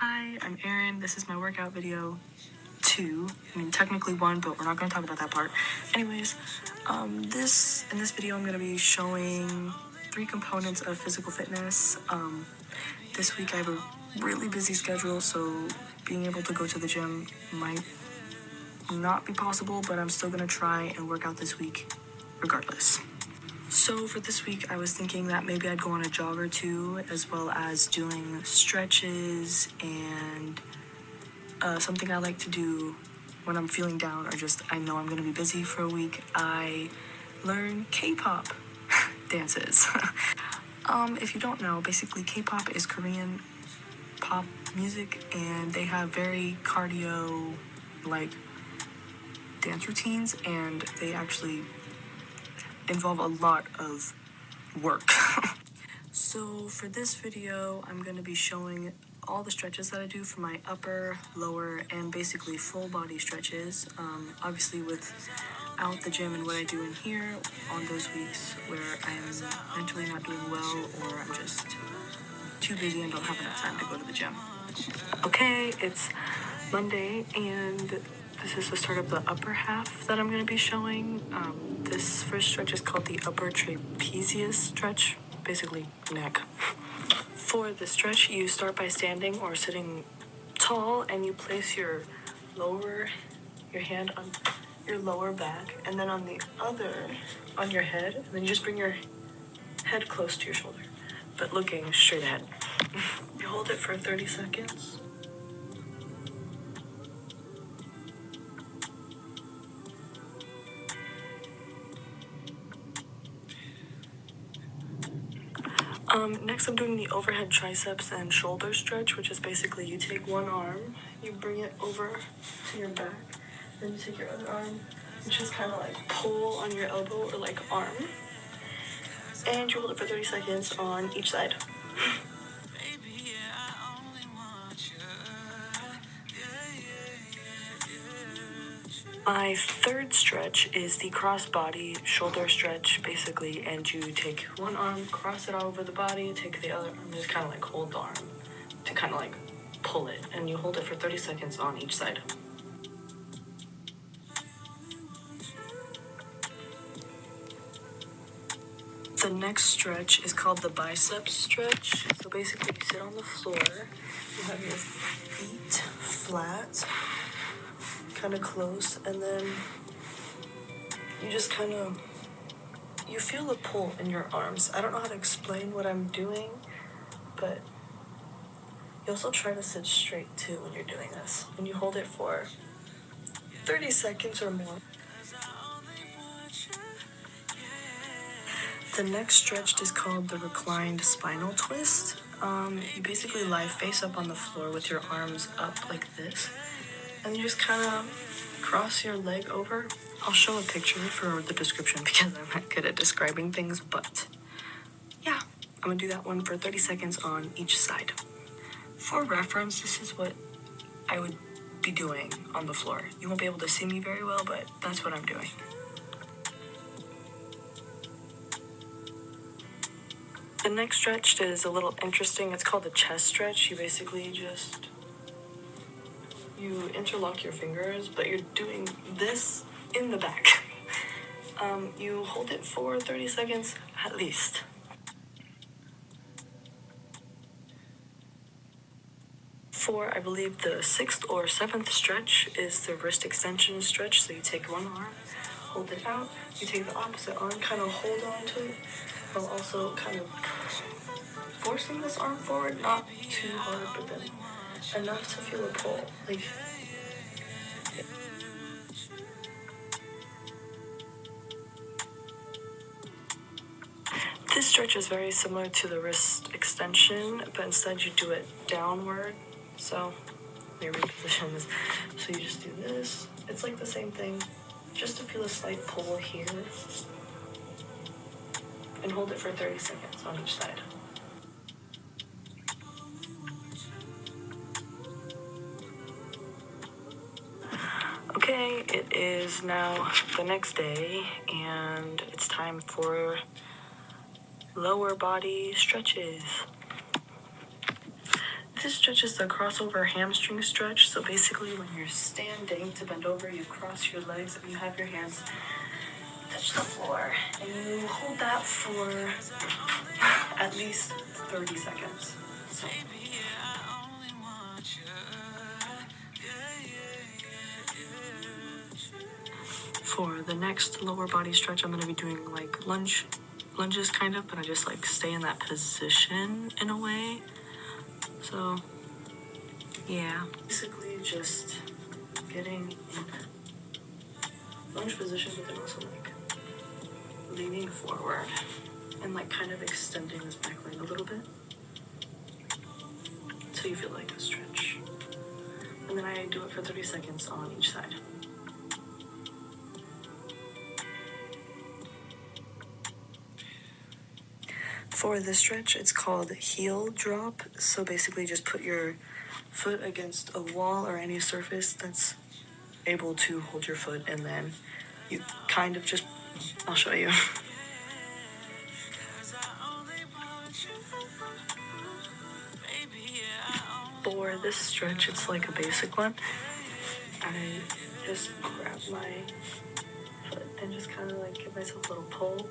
Hi, I'm Erin. This is my workout video 2. I mean, technically 1, but we're not going to talk about that part. Anyways, in this video, I'm going to be showing 3 components of physical fitness. This week I have a really busy schedule, so being able to go to the gym might not be possible, but I'm still going to try and work out this week regardless. So for this week, I was thinking that maybe I'd go on a jog or two, as well as doing stretches and something I like to do when I'm feeling down or just I know I'm going to be busy for a week. I learn K-pop dances. If you don't know, basically K-pop is Korean pop music, and they have very cardio like dance routines, and they actually involve a lot of work. So for this video, I'm going to be showing all the stretches that I do for my upper, lower, and basically full body stretches. Obviously without the gym and what I do in here on those weeks where I'm mentally not doing well or I'm just too busy and don't have enough time to go to the gym. Okay, it's Monday and this is the start of the upper half that I'm going to be showing. This first stretch is called the upper trapezius stretch, basically neck. For the stretch, you start by standing or sitting tall, and you place your hand on your lower back, and then on the other, on your head, and then you just bring your head close to your shoulder, but looking straight ahead. You hold it for 30 seconds. Next I'm doing the overhead triceps and shoulder stretch, which is basically you take one arm, you bring it over to your back, then you take your other arm, and just kind of like pull on your elbow or like arm, and you hold it for 30 seconds on each side. My third stretch is the cross-body shoulder stretch, basically, and you take one arm, cross it all over the body, take the other arm, just kind of like hold the arm to kind of like pull it, and you hold it for 30 seconds on each side. The next stretch is called the bicep stretch. So basically you sit on the floor, you have your feet flat, kind of close, and then you just you feel the pull in your arms. I don't know how to explain what I'm doing, but you also try to sit straight too when you're doing this. And you hold it for 30 seconds or more. The next stretch is called the reclined spinal twist. You basically lie face up on the floor with your arms up like this, and you just kind of cross your leg over. I'll show a picture for the description because I'm not good at describing things, but yeah, I'm gonna do that one for 30 seconds on each side. For reference, this is what I would be doing on the floor. You won't be able to see me very well, but that's what I'm doing. The next stretch is a little interesting. It's called the chest stretch. You basically you interlock your fingers, but you're doing this in the back. You hold it for 30 seconds at least. For, I believe, the 6th or 7th stretch is the wrist extension stretch. So you take one arm, hold it out, you take the opposite arm, kind of hold on to it, while also kind of forcing this arm forward, not too hard, but then enough to feel a pull. This stretch is very similar to the wrist extension, but instead you do it downward. So, let me reposition this. So you just do this. It's like the same thing, just to feel a slight pull here. And hold it for 30 seconds on each side. Okay, it is now the next day, and it's time for lower body stretches. This stretch is the crossover hamstring stretch. So basically when you're standing to bend over, you cross your legs and you have your hands touch the floor. And you hold that for at least 30 seconds. So. For the next lower body stretch, I'm going to be doing like lunges kind of, but I just like stay in that position in a way. So yeah, basically just getting in lunge position, but then also like leaning forward and like kind of extending this back leg a little bit so you feel like a stretch. And then I do it for 30 seconds on each side. For this stretch, it's called heel drop. So basically just put your foot against a wall or any surface that's able to hold your foot, and then you kind of just, I'll show you. For this stretch, it's like a basic one. I just grab my foot and just kind of like give myself a little pull.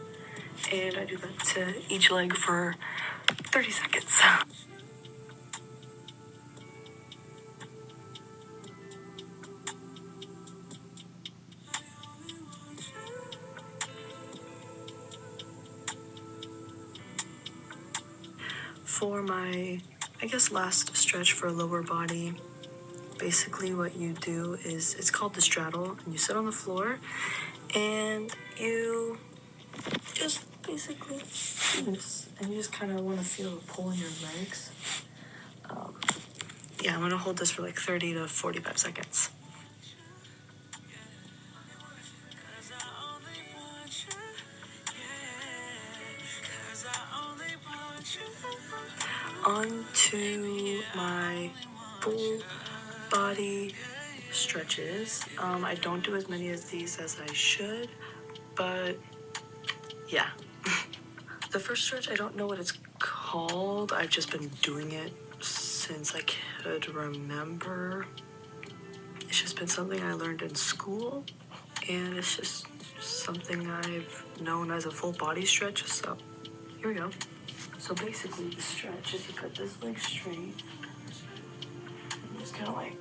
And I do that to each leg for 30 seconds. For my, I guess, last stretch for lower body, basically what you do is, it's called the straddle, and you sit on the floor and you just basically do this, and you just kind of want to feel the pull in your legs. Yeah, I'm going to hold this for like 30 to 45 seconds. On to my full body stretches. I don't do as many as these as I should, but yeah. The first stretch, I don't know what it's called. I've just been doing it since I could remember. It's just been something I learned in school, and it's just something I've known as a full body stretch, so here we go. So basically the stretch is you put this leg straight, and just kind of like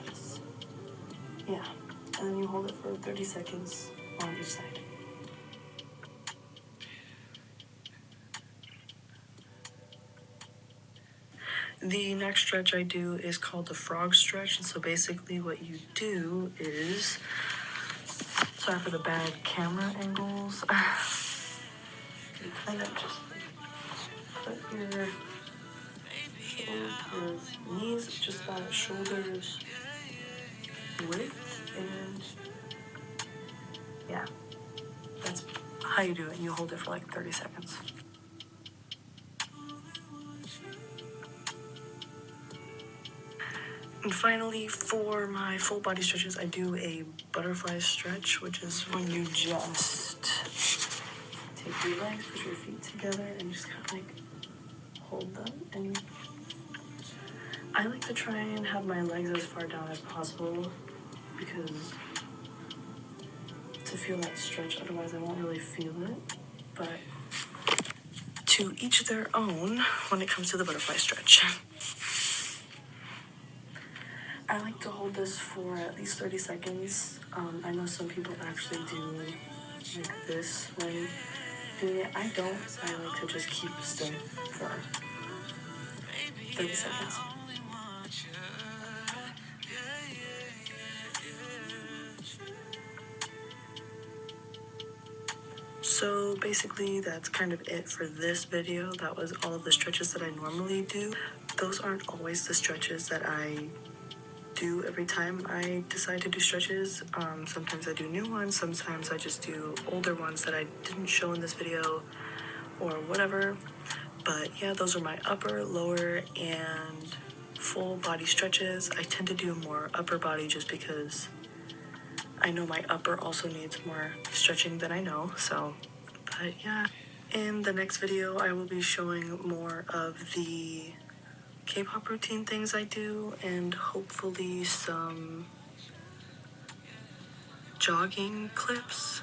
this. Yeah, and then you hold it for 30 seconds on each side. The next stretch I do is called the frog stretch, and so basically what you do is, sorry for the bad camera angles, you kind of just put your knees just about shoulders width, and yeah, that's how you do it. You hold it for like 30 seconds. And finally, for my full body stretches, I do a butterfly stretch, which is when you just take your legs, put your feet together, and just kind of like hold them. And I like to try and have my legs as far down as possible because to feel that stretch, otherwise I won't really feel it. But to each their own when it comes to the butterfly stretch. I like to hold this for at least 30 seconds. I know some people actually do like this when doing it. I don't. I like to just keep still for 30 seconds. So basically that's kind of it for this video. That was all of the stretches that I normally do. Those aren't always the stretches that I do every time I decide to do stretches. Sometimes I do new ones, sometimes I just do older ones that I didn't show in this video or whatever. But yeah, those are my upper, lower, and full body stretches. I tend to do more upper body just because I know my upper also needs more stretching than I know, so, but yeah. In the next video, I will be showing more of the K-pop routine things I do, and hopefully some jogging clips.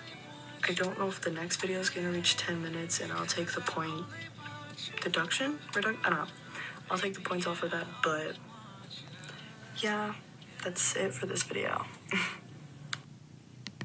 I don't know if the next video is gonna reach 10 minutes, and I'll take the point I don't know. I'll take the points off of that, but yeah, that's it for this video.